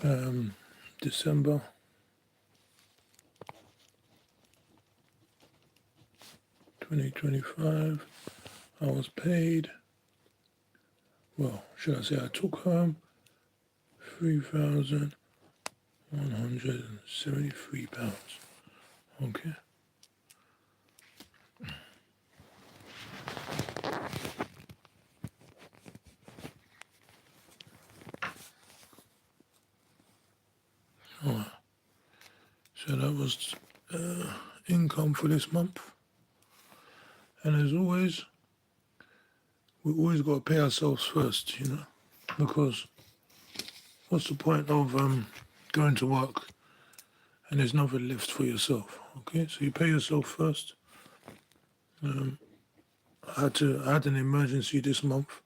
December 2025. I was paid, well, should I say I took home £3,173. Okay. Alright. So that was income for this month. And as always, we always got to pay ourselves first, because what's the point of going to work and there's nothing left for yourself? Okay, so you pay yourself first. I had an emergency this month,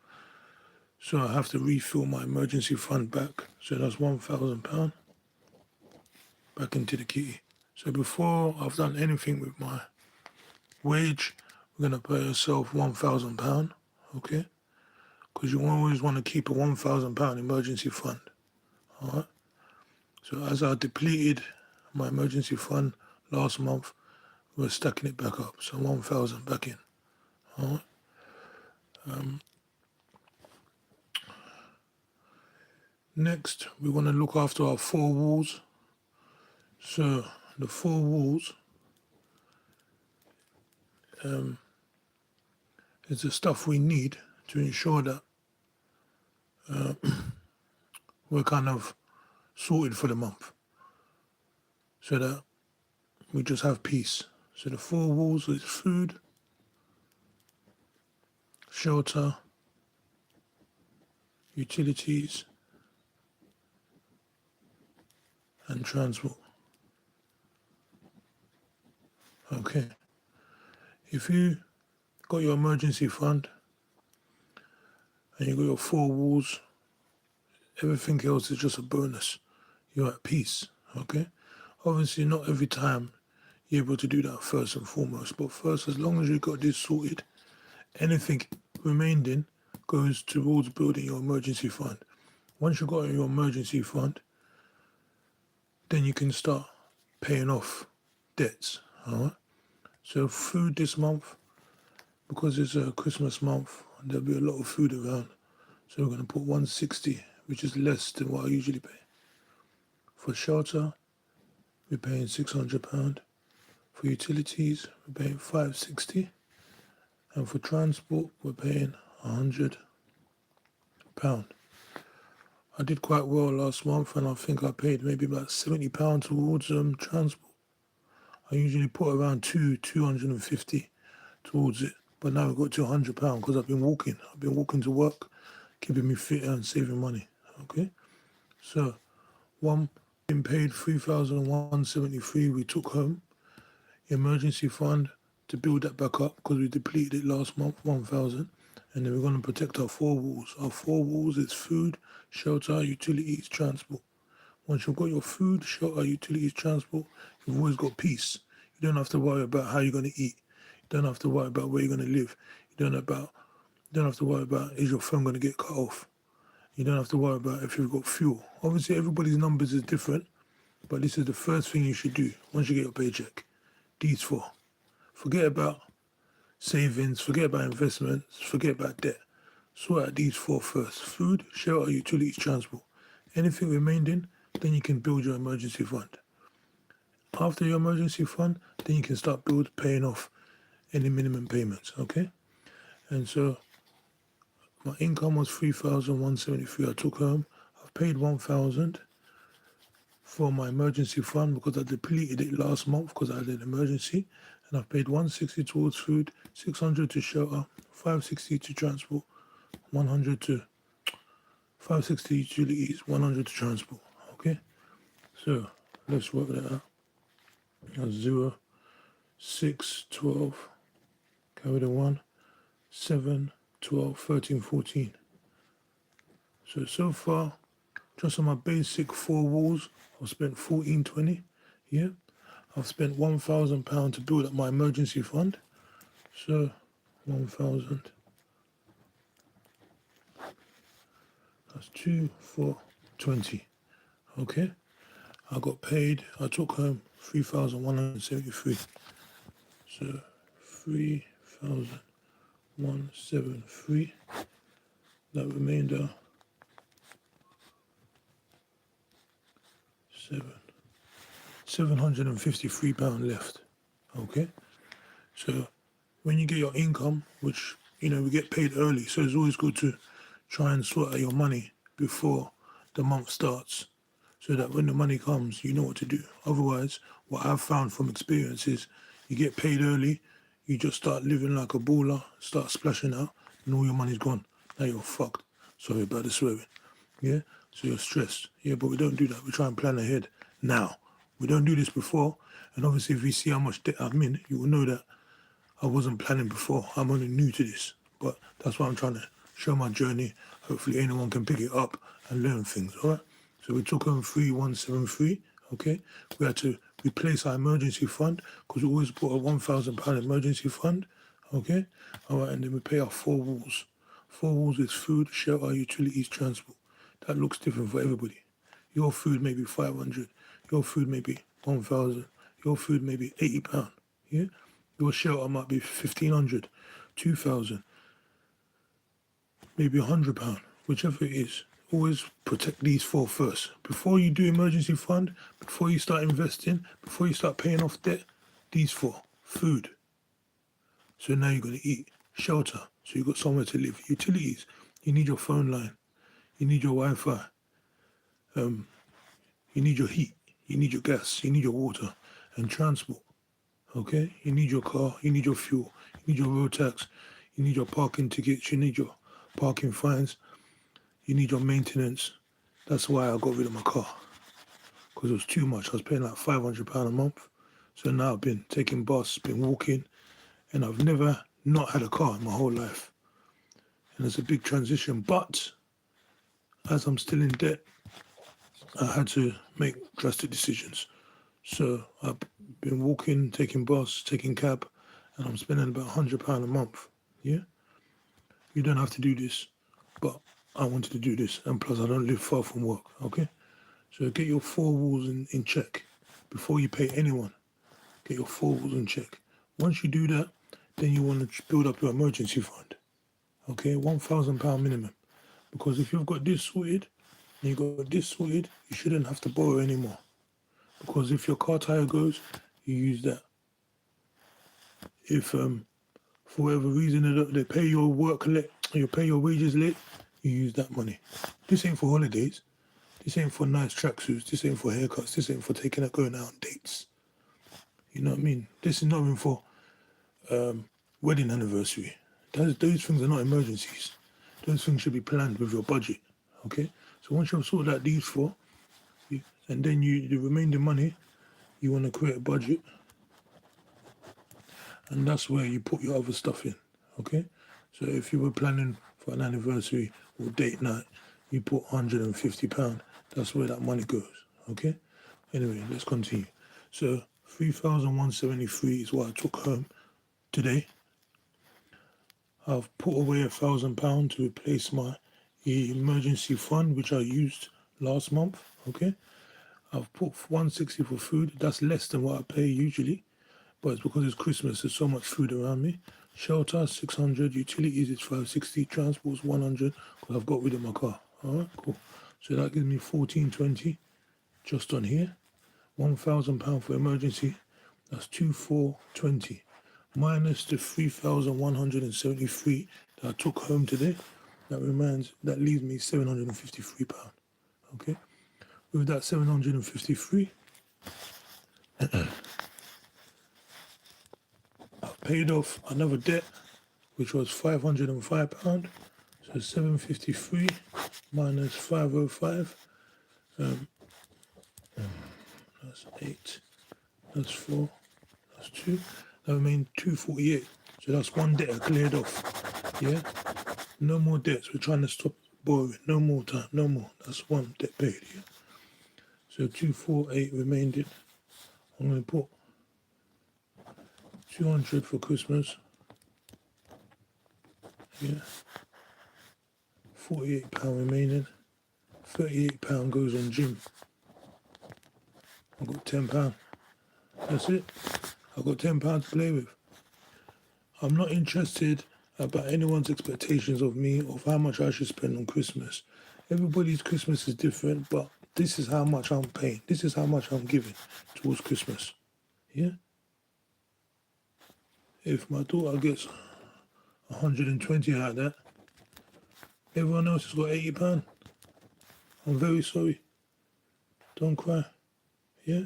so I have to refill my emergency fund back. So that's £1,000 back into the kitty. So before I've done anything with my wage, we're gonna pay yourself £1,000, okay? Because you always want to keep a £1,000 emergency fund. All right. So as I depleted my emergency fund last month, we're stacking it back up. So 1,000 back in. All right. Next, we want to look after our four walls. So the four walls is the stuff we need to ensure that we're kind of sorted for the month, so that we just have peace. So the four walls is food, shelter, utilities, and transport. Okay. If you got your emergency fund and you got your four walls, everything else is just a bonus. You're at peace. Okay. Obviously, not every time you're able to do that first and foremost, but first, as long as you got this sorted, anything remaining goes towards building your emergency fund. Once you got your emergency fund, then you can start paying off debts. All right. So food this month, because it's a Christmas month, there'll be a lot of food around. So we're going to put 160, which is less than what I usually pay. For shelter, we're paying £600. For utilities, we're paying £560. And for transport, we're paying £100. I did quite well last month, and I think I paid maybe about £70 towards transport. I usually put around 250 towards it, but now we've got to £100 because I've been walking. I've been walking to work, keeping me fit and saving money. Okay, so one been paid 3,173. We took home emergency fund to build that back up because we depleted it last month, 1,000, and then we're going to protect our four walls. Our four walls is food, shelter, utilities, transport. Once you've got your food, shelter, utilities, transport, you've always got peace. You don't have to worry about how you're going to eat. You don't have to worry about where you're going to live. You don't have to worry about is your phone going to get cut off. You don't have to worry about if you've got fuel. Obviously, everybody's numbers is different, but this is the first thing you should do once you get your paycheck. These four. Forget about savings, forget about investments, forget about debt. Sort out these four first. Food, shelter, utilities, transport. Anything remaining, then you can build your emergency fund. After your emergency fund, then you can start paying off any minimum payments, okay? And so my income was 3,173. I took home. I've paid 1,000 for my emergency fund because I depleted it last month because I had an emergency, and I've paid 160 towards food, 600 to shelter, 560 to transport, 100 to 560 utilities, 100 to transport. Okay, so let's work that out. That's 0, 6, 12, carry the 1, 7, 12, 13, 14. So far, just on my basic four walls, I've spent 1420. Yeah, I've spent £1,000 to build up my emergency fund. So 1,000. That's 2, 4, 20. Okay, I got paid. I took home 3,173. So 3,173. That remainder, £753 left. Okay, so when you get your income, which we get paid early, so it's always good to try and sort out your money before the month starts, so that when the money comes, you know what to do. Otherwise, what I've found from experience is you get paid early, you just start living like a baller, start splashing out, and all your money's gone. Now you're fucked. Sorry about the swearing. Yeah? So you're stressed. Yeah, but we don't do that. We try and plan ahead now. We don't do this before. And obviously, if you see how much debt I'm in, you will know that I wasn't planning before. I'm only new to this. But that's why I'm trying to show my journey. Hopefully, anyone can pick it up and learn things. All right? So we took home 3,173. Okay? We had to replace our emergency fund because we always put a £1,000 emergency fund. Okay? All right. And then we pay our four walls. Four walls is food, shelter, utilities, transport. That looks different for everybody. Your food may be 500. Your food may be 1,000. Your food may be £80. Yeah? Your shelter might be 1,500, 2,000, maybe £100, whichever it is. Always protect these four first. Before you do emergency fund, before you start investing, before you start paying off debt, these four. Food. So now you're going to eat. Shelter. So you've got somewhere to live. Utilities. You need your phone line. You need your Wi-Fi. You need your heat. You need your gas. You need your water. And transport. Okay? You need your car. You need your fuel. You need your road tax. You need your parking tickets. You need your parking fines. You need your maintenance. That's why I got rid of my car. Because it was too much. I was paying like £500 a month. So now I've been taking bus, been walking, and I've never not had a car in my whole life. And it's a big transition. But as I'm still in debt, I had to make drastic decisions. So I've been walking, taking bus, taking cab, and I'm spending about £100 a month. Yeah? You don't have to do this, but I wanted to do this. And plus, I don't live far from work, okay? So get your four walls in check before you pay anyone. Get your four walls in check. Once you do that, then you want to build up your emergency fund, okay? £1,000 minimum. Because if you've got this sorted, and you've got this sorted, you shouldn't have to borrow anymore. Because if your car tire goes, you use that. If for whatever reason they pay your work late, you pay your wages late, you use that money. This ain't for holidays. This ain't for nice tracksuits. This ain't for haircuts. This ain't for going out on dates. You know what I mean? This is not even for wedding anniversary. Those things are not emergencies. Those things should be planned with your budget. Okay? So once you've sorted out these four, and then the remaining money, you want to create a budget, and that's where you put your other stuff in. Okay? So if you were planning for an anniversary or date night, you put £150. That's where that money goes. Okay? Anyway, let's continue. So 3,173 is what I took home today. I've put away £1,000 to replace my emergency fund, which I used last month. Okay? I've put 160 for food. That's less than what I pay usually, but it's because it's Christmas. There's so much food around me. Shelter 600. Utilities is 560. Transport's 100 because I've got rid of my car. All right, cool. So that gives me 1420 just on here. £1,000 for emergency. That's 2,420 minus the 3,173 that I took home today. That leaves me £753. Okay. With that 753, I paid off another debt, which was £505. So 753 minus 505. That's 8. That's 4. That's 2. That remained 248. So that's one debt I cleared off. Yeah? No more debts. We're trying to stop borrowing. No more time. No more. That's one debt paid. Yeah? So 248 remained it. I'm going to put 200 for Christmas. Yeah. £48 remaining. £38 goes on gym. I got £10. That's it. I got £10 to play with. I'm not interested about anyone's expectations of me of how much I should spend on Christmas. Everybody's Christmas is different, but this is how much I'm paying. This is how much I'm giving towards Christmas. Yeah? If my daughter gets 120 out of that, everyone else has got £80. I'm very sorry. Don't cry. Yeah?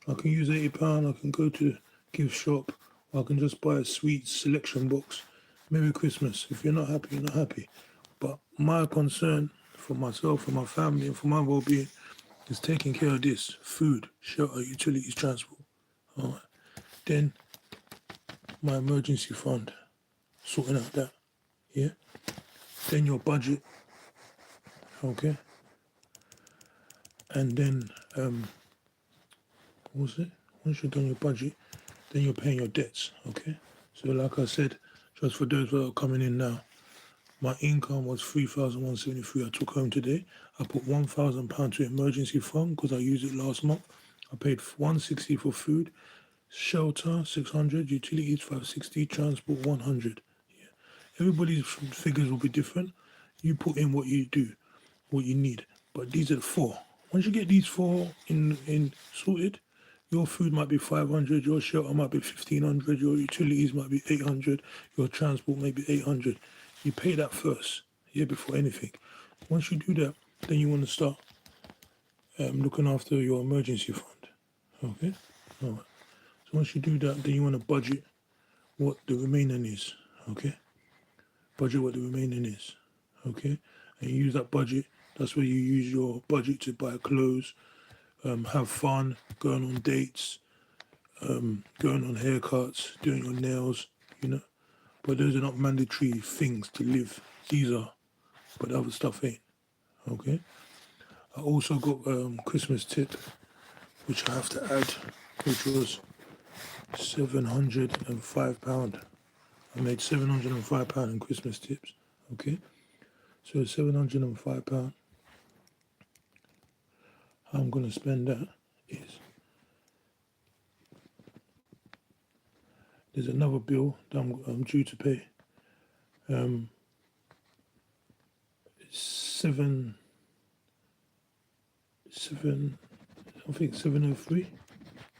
I can use £80. I can go to the gift shop. Or I can just buy a sweet selection box. Merry Christmas. If you're not happy, you're not happy. But my concern for myself, for my family, and for my well-being is taking care of this: food, shelter, utilities, transport. All right. Then my emergency fund, sorting out that. Yeah. Then your budget. Okay. And then what's it? Once you've done your budget, then you're paying your debts. Okay. So like I said, just for those that are coming in now, my income was 3,173. I took home today. I put £1,000 to emergency fund because I used it last month. I paid 160 for food, shelter 600, utilities 560, transport 100. Yeah. Everybody's figures will be different. You put in what you do, what you need. But these are the four. Once you get these four in sorted, your food might be 500, your shelter might be 1,500, your utilities might be 800, your transport may be 800. You pay that first, yeah, before anything. Once you do that, then you want to start looking after your emergency fund. Okay? All right. So once you do that, then you want to budget what the remaining is. Okay? Budget what the remaining is. Okay? And you use that budget. That's where you use your budget to buy clothes, have fun, going on dates, going on haircuts, doing your nails, you know. But those are not mandatory things to live. These are, but other stuff ain't. Okay. I also got Christmas tip, which I have to add, which was £705. I made £705 in Christmas tips. Okay. So £705. How I'm gonna spend that is there's another bill that I'm due to pay. Seven, I think 703.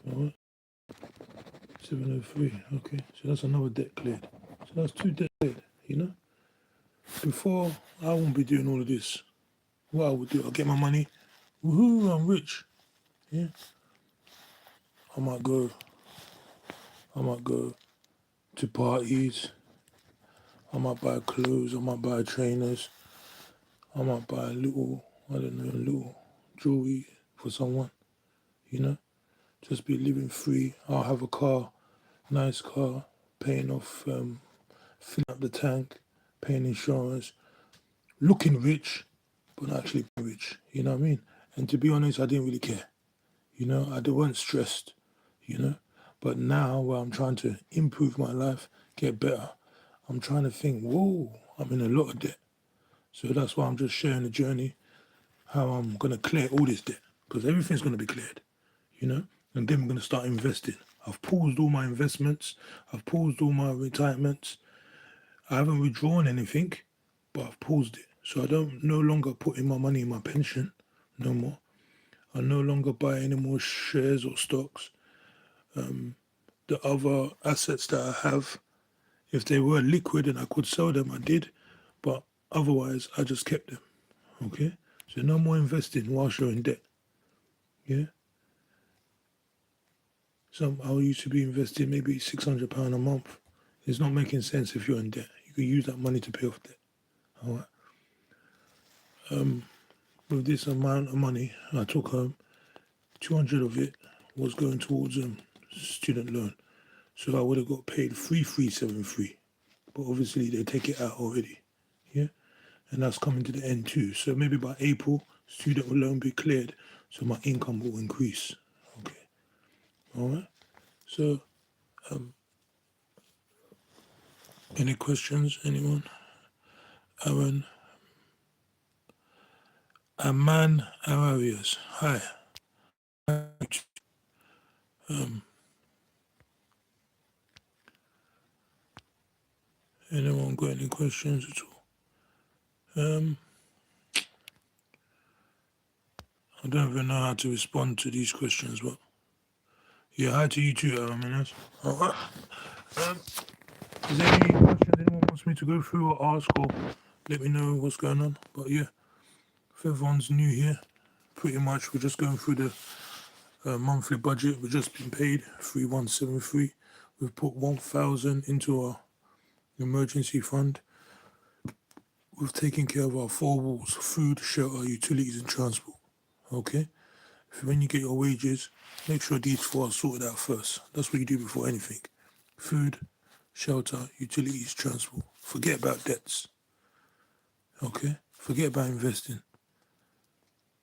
All right, 703. Okay, so that's another debt cleared. So that's two debt cleared. You know, before I won't be doing all of this. What I would do, I'll get my money. Woohoo! I'm rich. Yeah, I might go. I might go to parties. I might buy clothes. I might buy trainers. I might buy a little, I don't know, a little jewelry for someone. You know, just be living free. I'll have a car, nice car, paying off, filling up the tank, paying insurance, looking rich, but not actually being rich. You know what I mean? And to be honest, I didn't really care. You know, I weren't stressed. You know, but now where I'm trying to improve my life, get better, I'm trying to think. Whoa, I'm in a lot of debt. So that's why I'm just sharing the journey, how I'm gonna clear all this debt, because everything's gonna be cleared. You know, and then I'm gonna start investing. I've paused all my investments. I've paused all my retirements. I haven't withdrawn anything, but I've paused it. So I don't no longer put in my money in my pension, no more. I no longer buy any more shares or stocks. The other assets that I have, if they were liquid and I could sell them, I did. But otherwise, I just kept them. Okay? So no more investing whilst you're in debt. Yeah? I used to be investing maybe £600 a month. It's not making sense if you're in debt. You can use that money to pay off debt. All right? With this amount of money I took home, 200 of it was going towards student loan. So I would have got paid 3373. But obviously they take it out already. Yeah? And that's coming to the end too. So maybe by April, student loan be cleared. So my income will increase. Okay. All right. So any questions? Anyone? Aaron? Aman Arias. Hi. Anyone got any questions at all? I don't even know how to respond to these questions, but yeah, hi to you too, Minas. Alright. Is there any questions anyone wants me to go through or ask or let me know what's going on? But yeah, if everyone's new here, pretty much we're just going through the monthly budget. We've just been paid 3173. We've put 1,000 into our emergency fund. We've taken care of our four walls: food, shelter, utilities, and transport. Okay? When you get your wages, make sure these four are sorted out first. That's what you do before anything: food, shelter, utilities, transport. Forget about debts. Okay? Forget about investing.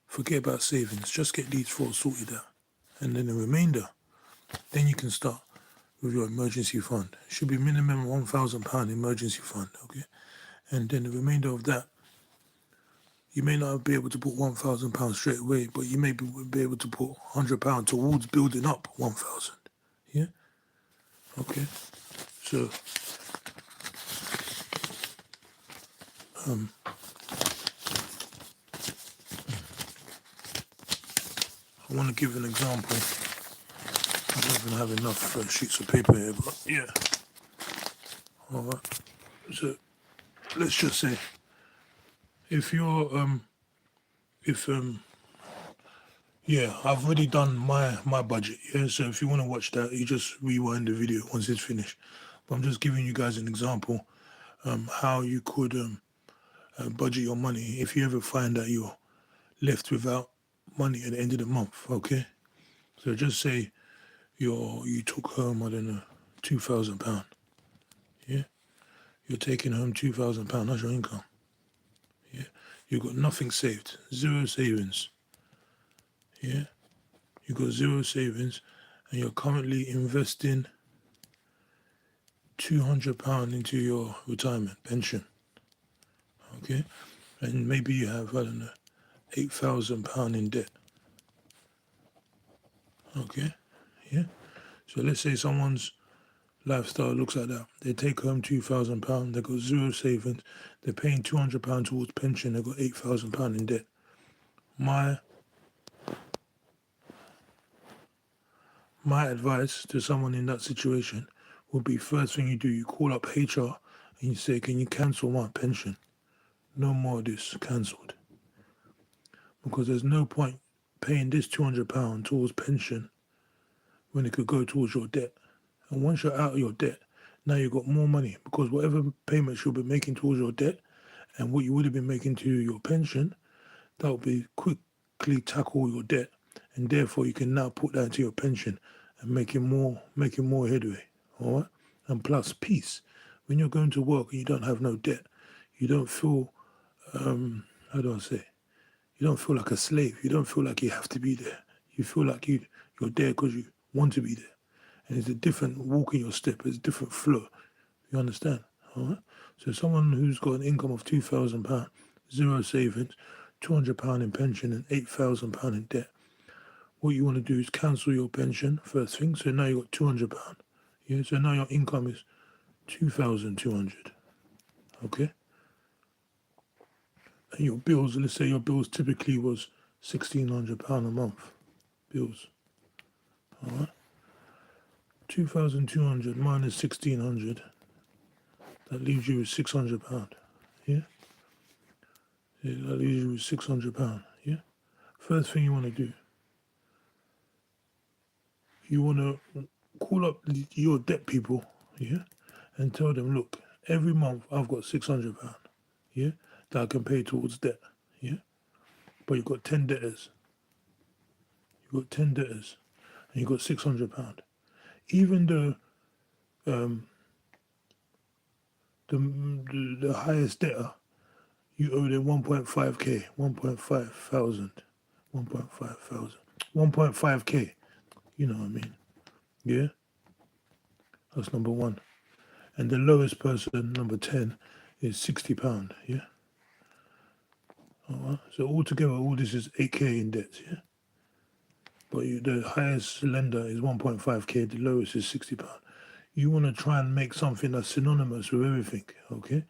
Forget about savings. Just get these four sorted out. And then the remainder, then you can start with your emergency fund. It should be minimum £1,000 emergency fund. Okay? And then the remainder of that, you may not be able to put £1,000 straight away, but you may be able to put £100 towards building up 1,000. Yeah? Okay. So, I want to give an example. I don't even have enough sheets of paper here, but yeah. All right. So, let's just say, if you're, yeah, I've already done my budget. Yeah. So if you want to watch that, you just rewind the video once it's finished. But I'm just giving you guys an example, how you could budget your money if you ever find that you're left without money at the end of the month. Okay. So just say you took home, I don't know, £2,000. Yeah. You're taking home £2,000. That's your income. Yeah. You've got nothing saved, zero savings. Yeah. You've got zero savings, and you're currently investing £200 into your retirement pension. Okay. And maybe you have, I don't know, £8,000 in debt. Okay. Yeah. So let's say someone's lifestyle looks like that. They take home £2,000, they got zero savings, they're paying £200 towards pension, they got £8,000 in debt. My advice to someone in that situation would be, first thing you do, you call up HR and you say, can you cancel my pension? No more of this, cancelled. Because there's no point paying this £200 towards pension when it could go towards your debt. And once you're out of your debt, now you've got more money, because whatever payments you'll be making towards your debt and what you would have been making to your pension, that will be quickly tackle your debt, and therefore you can now put that into your pension and making more headway. All right? And plus peace. When you're going to work and you don't have no debt, you don't feel how do I say? You don't feel like a slave. You don't feel like you have to be there. You feel like you're there because you want to be there. And it's a different walk in your step. It's a different flow. You understand? All right? So someone who's got an income of £2,000, zero savings, £200 in pension and £8,000 in debt, what you want to do is cancel your pension first thing. So now you've got £200. Yeah, so now your income is 2,200. Okay? And your bills, let's say your bills typically was £1,600 a month. Bills. All right? 2,200 minus 1,600, that leaves you with £600. Yeah? Yeah, that leaves you with £600. Yeah? First thing you want to do, you want to call up your debt people, yeah, and tell them, look, every month I've got £600, yeah, that I can pay towards debt, yeah. But you've got 10 debtors. You've got 10 debtors, and you've got £600. Even the highest debtor, you owe them 1.5k, 1.5 thousand, 1.5 thousand, 1.5k. You know what I mean? Yeah, that's number one. And the lowest person, number 10, is £60. Yeah. All right. So altogether, all this is 8k in debt. Yeah. but the highest lender is 1.5k, the lowest is £60. You want to try and make something that's synonymous with everything, okay?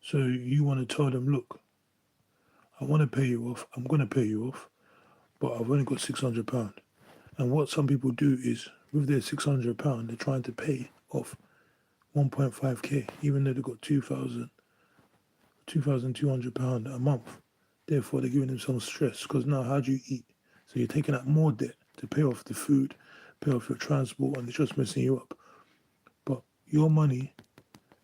So you want to tell them, look, I want to pay you off, I'm going to pay you off, but I've only got £600. And what some people do is, with their £600, they're trying to pay off 1.5k, even though they've got £2,200 a month. Therefore, they're giving themselves stress, because now how do you eat? So you're taking out more debt to pay off the food, pay off your transport, and it's just messing you up. But your money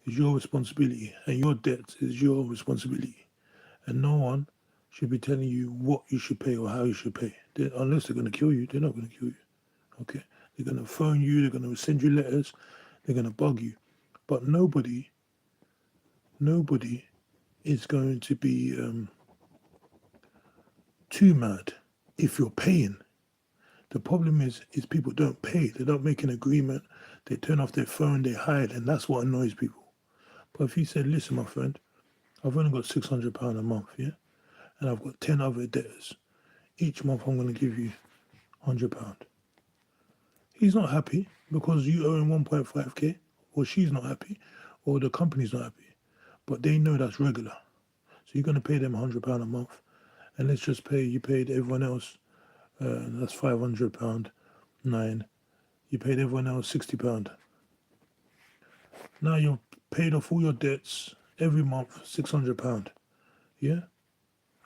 is your responsibility, and your debt is your responsibility. And no one should be telling you what you should pay or how you should pay. Unless they're going to kill you, they're not going to kill you. Okay? They're going to phone you, they're going to send you letters, they're going to bug you. But nobody is going to be too mad if you're paying. The problem is people don't pay. They don't make an agreement. They turn off their phone, they hide, and that's what annoys people. But if you said, listen, my friend, I've only got £600 a month, yeah? And I've got 10 other debtors. Each month I'm going to give you £100. He's not happy because you owe him 1.5k, or she's not happy, or the company's not happy. But they know that's regular. So you're going to pay them £100 a month. And let's just pay, you paid everyone else, that's £500, 9. You paid everyone else £60. Now you've paid off all your debts every month, £600. Yeah?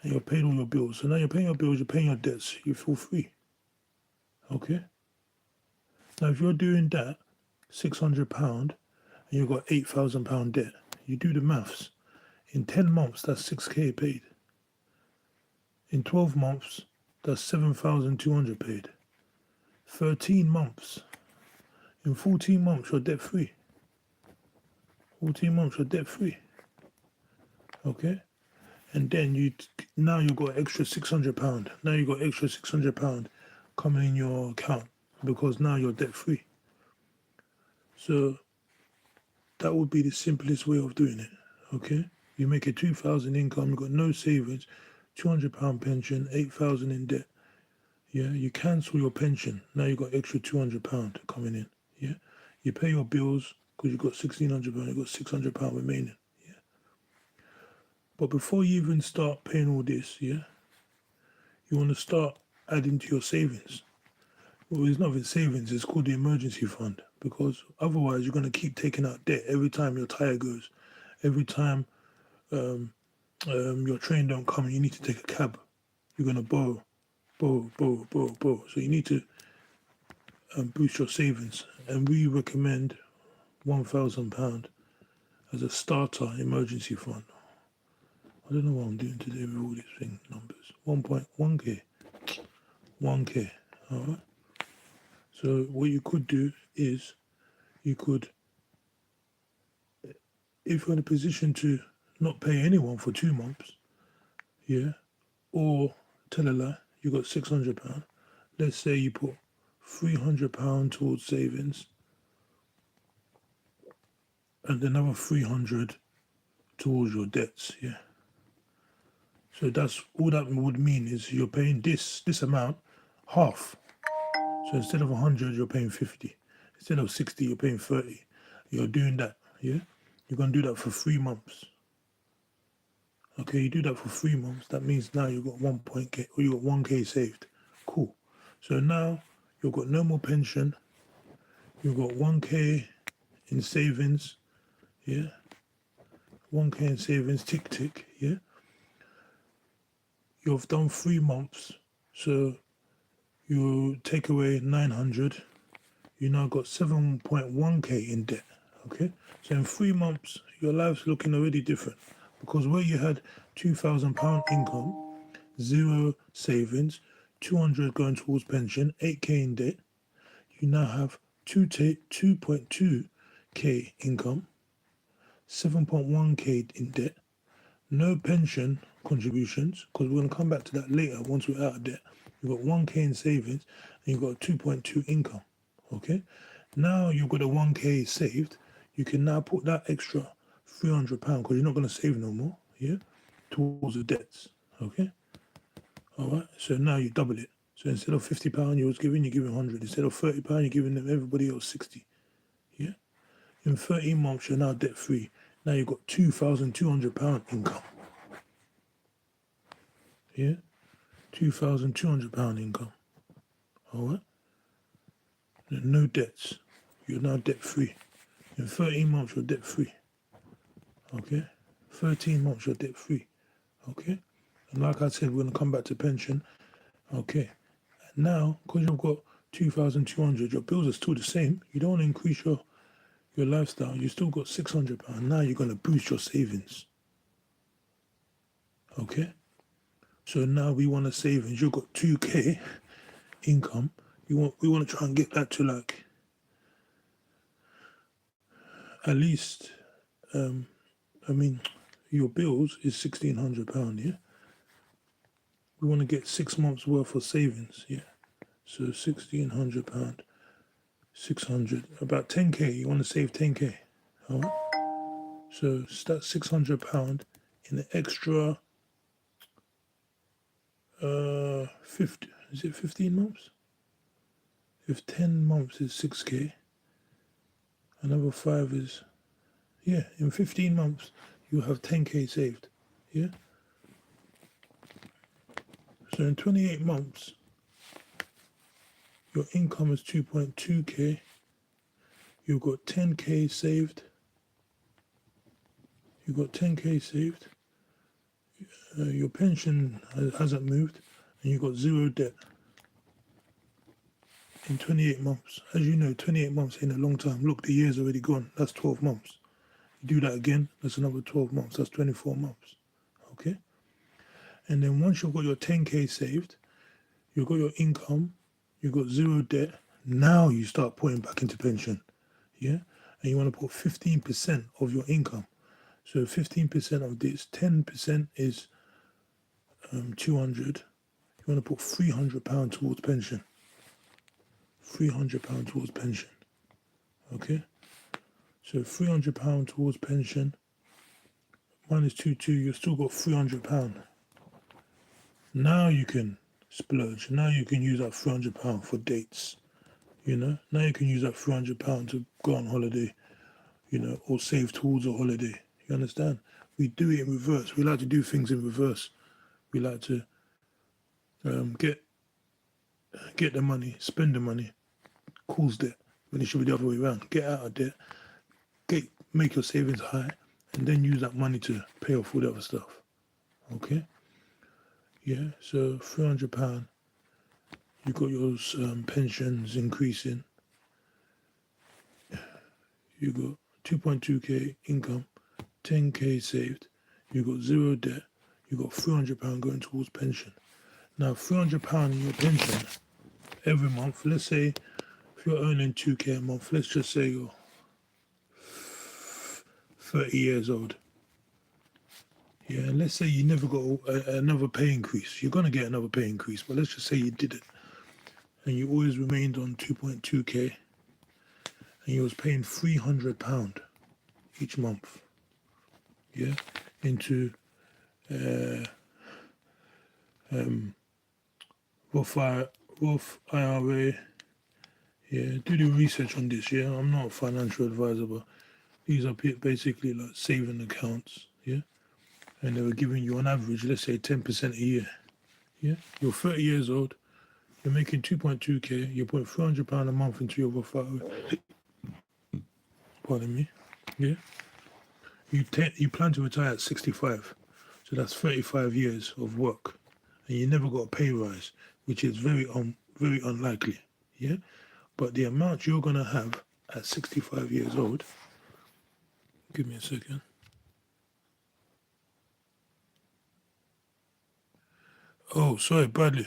And you've paid all your bills. So now you're paying your bills, you're paying your debts, you feel free. Okay? Now if you're doing that, £600, and you've got £8,000 debt, you do the maths. In 10 months, that's 6k paid. In 12 months, that's 7,200 paid. 13 months. In 14 months, you're debt free. 14 months, you're debt free. Okay? And then now you've got extra £600. Now you've got extra £600 coming in your account because now you're debt free. So that would be the simplest way of doing it. Okay? You make a 2,000 income, you've got no savings, £200 pension, 8,000 in debt. Yeah, you cancel your pension. Now you've got extra £200 coming in. Yeah, you pay your bills because you've got £1,600, you've got £600 remaining. Yeah, but before you even start paying all this, yeah, you want to start adding to your savings. Well, it's not even savings, it's called the emergency fund, because otherwise you're going to keep taking out debt every time your tire goes, every time your train don't come and you need to take a cab. You're going to borrow. So you need to boost your savings. And we recommend £1,000 as a starter emergency fund. I don't know what I'm doing today with all these thing numbers. 1.1k. 1k. Alright. So what you could do is you could, if you're in a position to not pay anyone for 2 months, yeah, or tell a lie, you got £600. Let's say you put £300 towards savings and another 300 towards your debts, yeah. So that's all that would mean is you're paying this amount half. So instead of 100, you're paying 50. Instead of 60, you're paying 30. You're doing that, yeah. You're gonna do that for 3 months. Okay, you do that for 3 months. That means now you've got 1.k or you got 1k saved. Cool. So now you've got no more pension. You've got 1k in savings, yeah. 1k in savings, tick tick, yeah. You've done 3 months, so you take away 900. You now got 7.1k in debt. Okay, so in 3 months, your life's looking already different because where you had £2,000 income, 0 savings, 200 going towards pension, 8k in debt, you now have 2.2k income, 7.1k in debt, no pension contributions, because we're going to come back to that later once we're out of debt. You've got 1k in savings and you've got 2.2 income. Okay, now you've got a 1k saved. You can now put that extra £300 because you're not going to save no more, yeah, towards the debts. Okay, all right, so now you double it. So instead of £50 you was giving, you're giving 100. Instead of £30, you're giving them everybody else 60. Yeah. In 13 months, you're now debt free. Now you've got £2,200 income. Yeah. £2,200 income. All right. No debts. You're now debt free. In 13 months, you're debt free. Okay. 13 months, you're debt free. Okay. And like I said, we're going to come back to pension. Okay. And now, because you've got 2,200, your bills are still the same. You don't want to increase your lifestyle. You still got £600. Now you're going to boost your savings. Okay. So now we want a savings. You've got 2K income. We want to try and get that to like at least your bills is £1,600, yeah? We want to get 6 months worth of savings, yeah? So £1,600, 600, about 10K, you want to save 10K, all right? So that's £600 in the extra 50, is it 15 months? If 10 months is 6K, another 5 is, yeah, in 15 months, you have 10K saved, yeah? So in 28 months, your income is 2.2K. You've got 10K saved. You've got 10K saved. Your pension hasn't moved, and you've got zero debt in 28 months. As you know, 28 months ain't a long time. Look, the year's already gone. That's 12 months. You do that again, that's another 12 months. That's 24 months. Okay? And then once you've got your 10K saved, you've got your income, you've got zero debt. Now you start putting back into pension. Yeah? And you want to put 15% of your income. So 15% of this, 10% is 200. You want to put £300 towards pension. £300 towards pension. Okay? So £300 towards pension. Minus 2, you've still got £300. Now you can splurge. Now you can use that £300 for dates. You know? Now you can use that £300 to go on holiday, you know, or save towards a holiday. You understand? We do it in reverse. We like to do things in reverse. We like to get the money, spend the money, cause debt, when it should be the other way around. Get out of debt, make your savings high, and then use that money to pay off all the other stuff. Okay? Yeah, so £300, you got your pensions increasing. You got 2.2K income, 10K saved. You got zero debt. You got £300 going towards pension. Now, £300 in your pension every month, let's say if you're earning 2K a month, let's just say you're 30 years old. Yeah, and let's say you never got another pay increase. You're going to get another pay increase, but let's just say you didn't. And you always remained on 2.2K, and you was paying £300 each month. Yeah, into Roth IRA. Yeah, do the research on this. Yeah, I'm not a financial advisor, but these are basically like saving accounts. Yeah, and they were giving you on average, let's say 10% a year. Yeah, you're 30 years old. You're making 2.2K. You're putting £300 a month into your Roth IRA. Pardon me. Yeah. You plan to retire at 65, so that's 35 years of work, and you never got a pay rise, which is very unlikely. Yeah, but the amount you're gonna have at 65 years old. Give me a second. Oh, sorry, Bradley.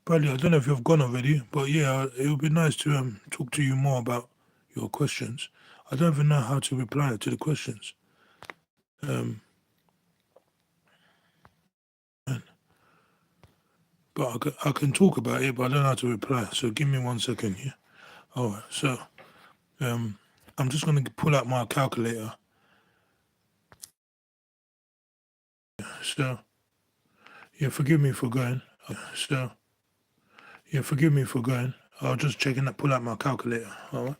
Bradley, I don't know if you've gone already, but yeah, it would be nice to talk to you more about your questions. I don't even know how to reply to the questions. But I can talk about it, but I don't know how to reply. So give me 1 second, yeah? All right, so I'm just going to pull out my calculator So yeah, forgive me for going. So yeah, forgive me for going. I was just checking that, pull out my calculator. All right.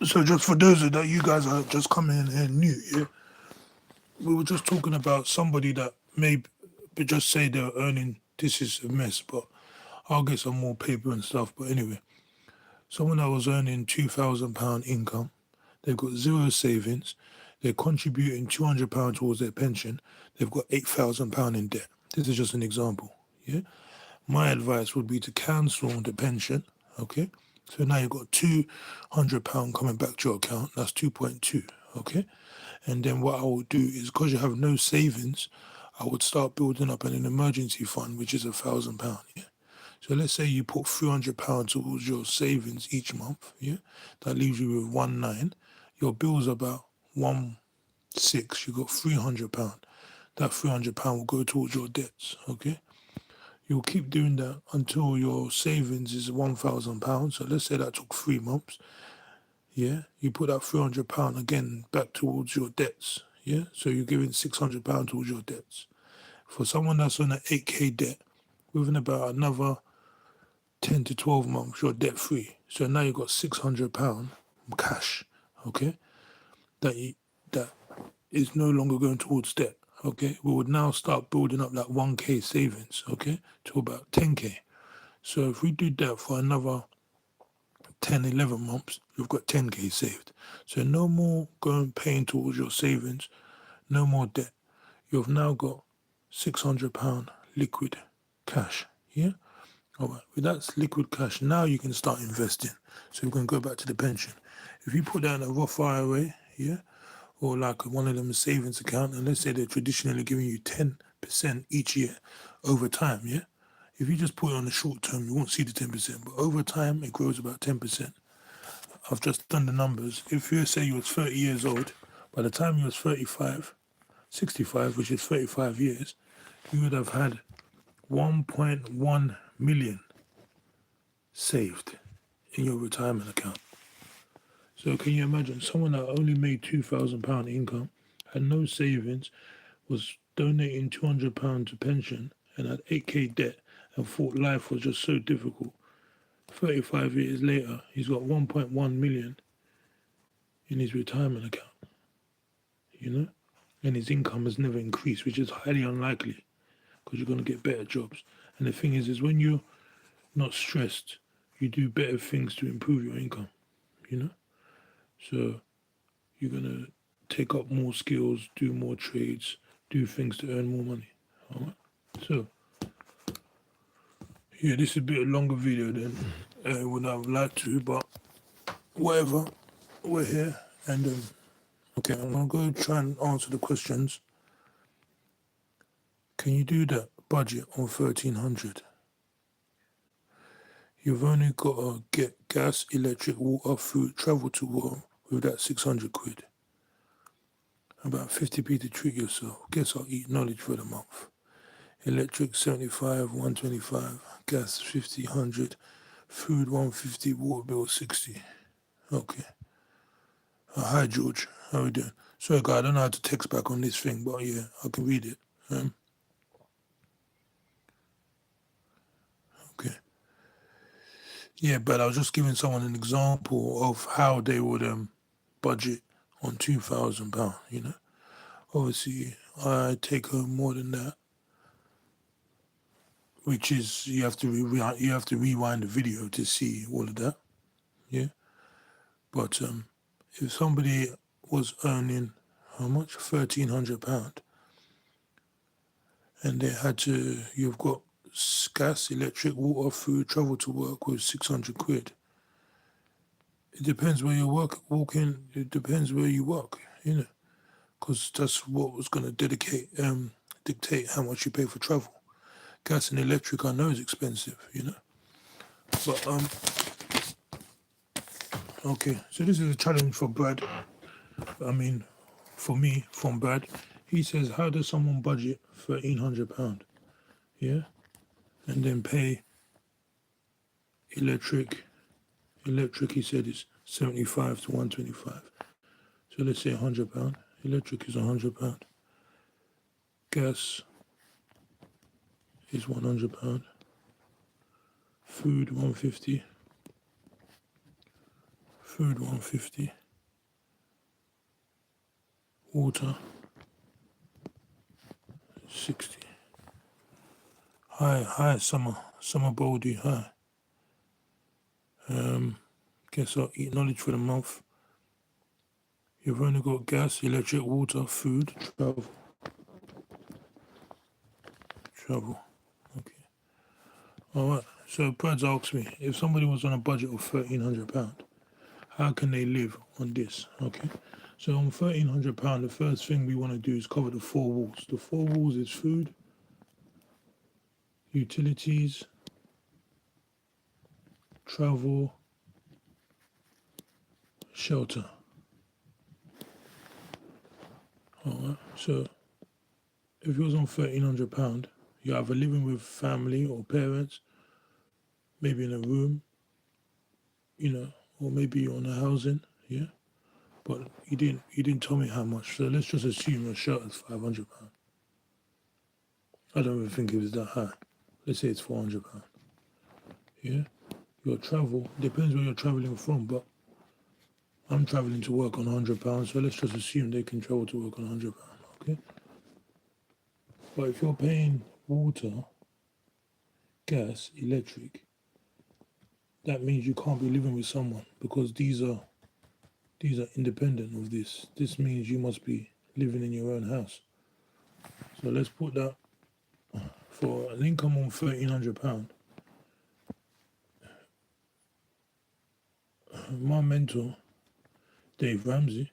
So just for those of that you guys are just coming in here new, yeah, we were just talking about somebody that may just say they're earning. This is a mess, but I'll get some more paper and stuff. But anyway, someone that was earning £2,000 income, they've got zero savings, they're contributing £200 towards their pension, they've got £8,000 in debt. This is just an example. Yeah. My advice would be to cancel the pension. Okay. So now you've got £200 coming back to your account. That's 2.2. Okay. And then what I would do is, because you have no savings, I would start building up an emergency fund, which is £1,000. Yeah. So let's say you put £300 towards your savings each month. Yeah. That leaves you with 1,900. Your bill's about 1,600. You got £300. That £300 will go towards your debts. Okay. You'll keep doing that until your savings is £1,000. So let's say that took 3 months. Yeah, you put that £300 again back towards your debts. Yeah, so you're giving £600 towards your debts. For someone that's on an 8K debt, within about another 10 to 12 months, you're debt free. So now you've got £600 cash. Okay, that is no longer going towards debt. Okay, we would now start building up that 1K savings. Okay, to about 10K. So if we do that for another 10, 11 months, you've got 10K saved. So no more going paying towards your savings, no more debt. You've now got £600 liquid cash. Yeah? All right. With that liquid cash, now you can start investing. So we're going to go back to the pension. If you put that in a Roth IRA, yeah, or like one of them savings account, and let's say they're traditionally giving you 10% each year over time, yeah? If you just put it on the short term, you won't see the 10%, but over time, it grows about 10%. I've just done the numbers. If you say you was 30 years old, by the time you was 35, 65, which is 35 years, you would have had 1.1 million saved in your retirement account. So can you imagine someone that only made £2,000 income, had no savings, was donating £200 to pension, and had 8K debt, and thought life was just so difficult. 35 years later, he's got 1.1 million in his retirement account, you know? And his income has never increased, which is highly unlikely because you're going to get better jobs. And the thing is when you're not stressed, you do better things to improve your income, you know? So you're going to take up more skills, do more trades, do things to earn more money. All right? So, yeah, this is a bit longer video than I would have liked to, but whatever, we're here. And, okay, I'm going to go try and answer the questions. Can you do that budget on 1,300? You've only got to get gas, electric, water, food, travel to work with that 600 quid. About 50p to treat yourself. Guess I'll eat knowledge for the month. Electric 75, 125, gas 50, 100, food 150, water bill 60. Okay. Hi George, how are you doing? Sorry guy, I don't know how to text back on this thing, but yeah, I can read it. Okay. Yeah, but I was just giving someone an example of how they would budget on £2,000, you know. Obviously, I take home more than that, which is you have to rewind the video to see all of that. Yeah, but if somebody was earning how much, £1,300, and they had to, you've got gas, electric, water, food, travel to work with 600 quid. It depends where you walking. It depends where you work, you know, because that's what was going to dictate how much you pay for travel. Gas and electric, I know, is expensive, you know. But okay. So this is a challenge for Brad. I mean, for me, from Brad. He says, how does someone budget £1,300? Yeah, and then pay electric. Electric, he said, is 75 to 125. So let's say £100. Electric is £100. Gas is £100. Food 150. Food 150. Water 60. Hi, summer Baldy, hi. Guess I'll eat knowledge for the month. You've only got gas, electric, water, food, travel. Okay. Alright, so Brad's asked me, if somebody was on a budget of £1,300, how can they live on this? Okay. So on £1,300, the first thing we want to do is cover the four walls. The four walls is food, utilities, travel, shelter. Alright, so if you was on £1,300, you're either living with family or parents, maybe in a room, or maybe you're on a housing, yeah. But you didn't tell me how much, so let's just assume your shelter's £500. I don't even think it was that high. Let's say it's £400. Yeah. Your travel depends where you're traveling from, but I'm traveling to work on £100, so let's just assume they can travel to work on £100. Okay. But if you're paying water, gas, electric, that means you can't be living with someone because these are independent of this. This means you must be living in your own house. So let's put that for an income on £1,300. My mentor, Dave Ramsey,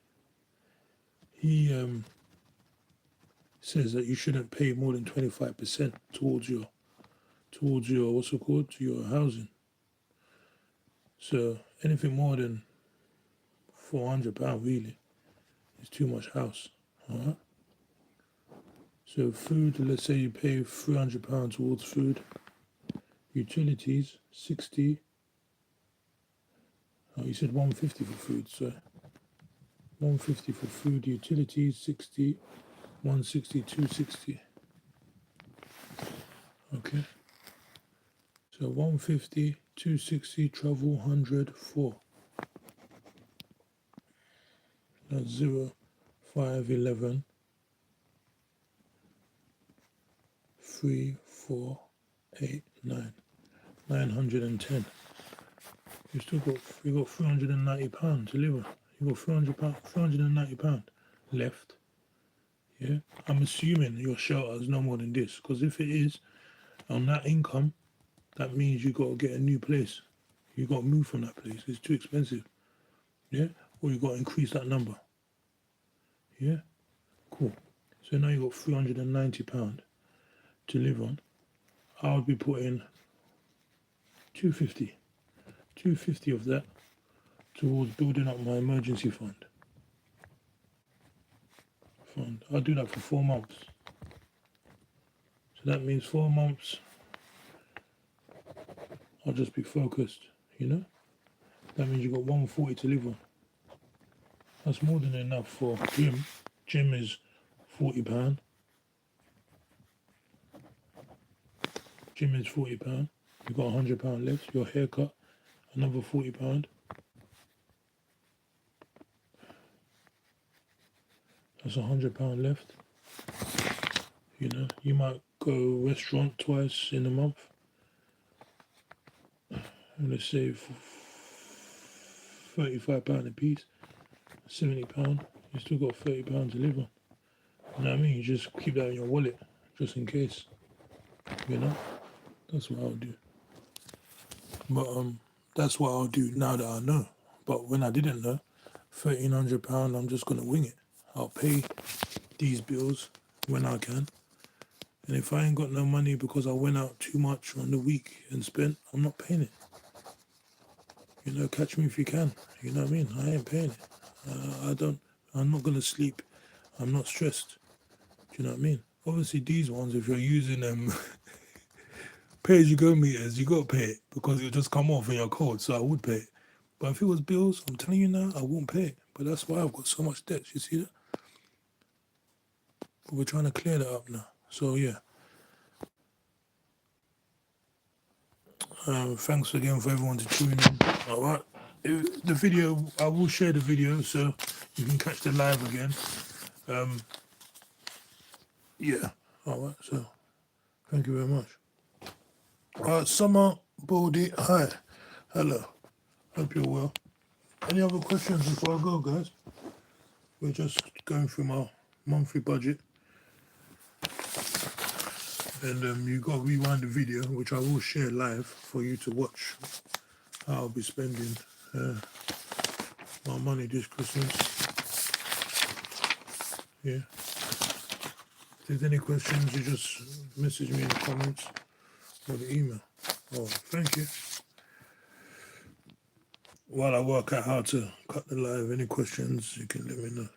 he says that you shouldn't pay more than 25% towards your what's it called, to your housing. So anything more than £400 really is too much house. Alright. So food, let's say you pay £300 towards food. Utilities 60. Oh, you said 150 for food, so 150 for food, utilities 60, 160, 260. Okay. So 150, 260, travel 100, 4. That's 0, 5, 11, 3, 4, 8, 9. 910. You got £390 to live on. You got £390 left. Yeah. I'm assuming your shelter is no more than this, because if it is on that income, that means you got to get a new place. You got to move from that place. It's too expensive. Yeah. Or you got to increase that number. Yeah. Cool. So now you got £390 to live on. I would be putting 250 of that towards building up my emergency fund. I'll do that for 4 months. So that means 4 months I'll just be focused, That means you got 140 to live on. That's more than enough for gym. Gym is £40. Gym is £40. You got £100 left. Your haircut, another £40. That's £100 left. You might go restaurant twice in a month. And let's say £35 a piece, £70. You still got £30 to live on. You know what I mean? You just keep that in your wallet, just in case. That's what I'll do. But that's what I'll do now that I know. But when I didn't know, £1,300, I'm just gonna wing it. I'll pay these bills when I can. And if I ain't got no money because I went out too much on the week and spent, I'm not paying it. Catch me if you can. You know what I mean? I ain't paying it. I'm not gonna sleep. I'm not stressed. Do you know what I mean? Obviously these ones, if you're using them pay-as-you-go meters, you gotta pay it because it'll just come off in your code, so I would pay it. But if it was bills, I'm telling you now, I won't pay it. But that's why I've got so much debt, you see that? But we're trying to clear that up now. So yeah, thanks again for everyone to tune in. All right, the video, I will share the video so you can catch the live again. Yeah, all right. So thank you very much. Summer Baldy, hi, hello. Hope you're well. Any other questions before I go, guys? We're just going through my monthly budget. And you got to rewind the video, which I will share live for you to watch how I'll be spending my money this Christmas. Yeah. If there's any questions, you just message me in the comments or the email. Oh, thank you. While I work out how to cut the live, any questions, you can let me know.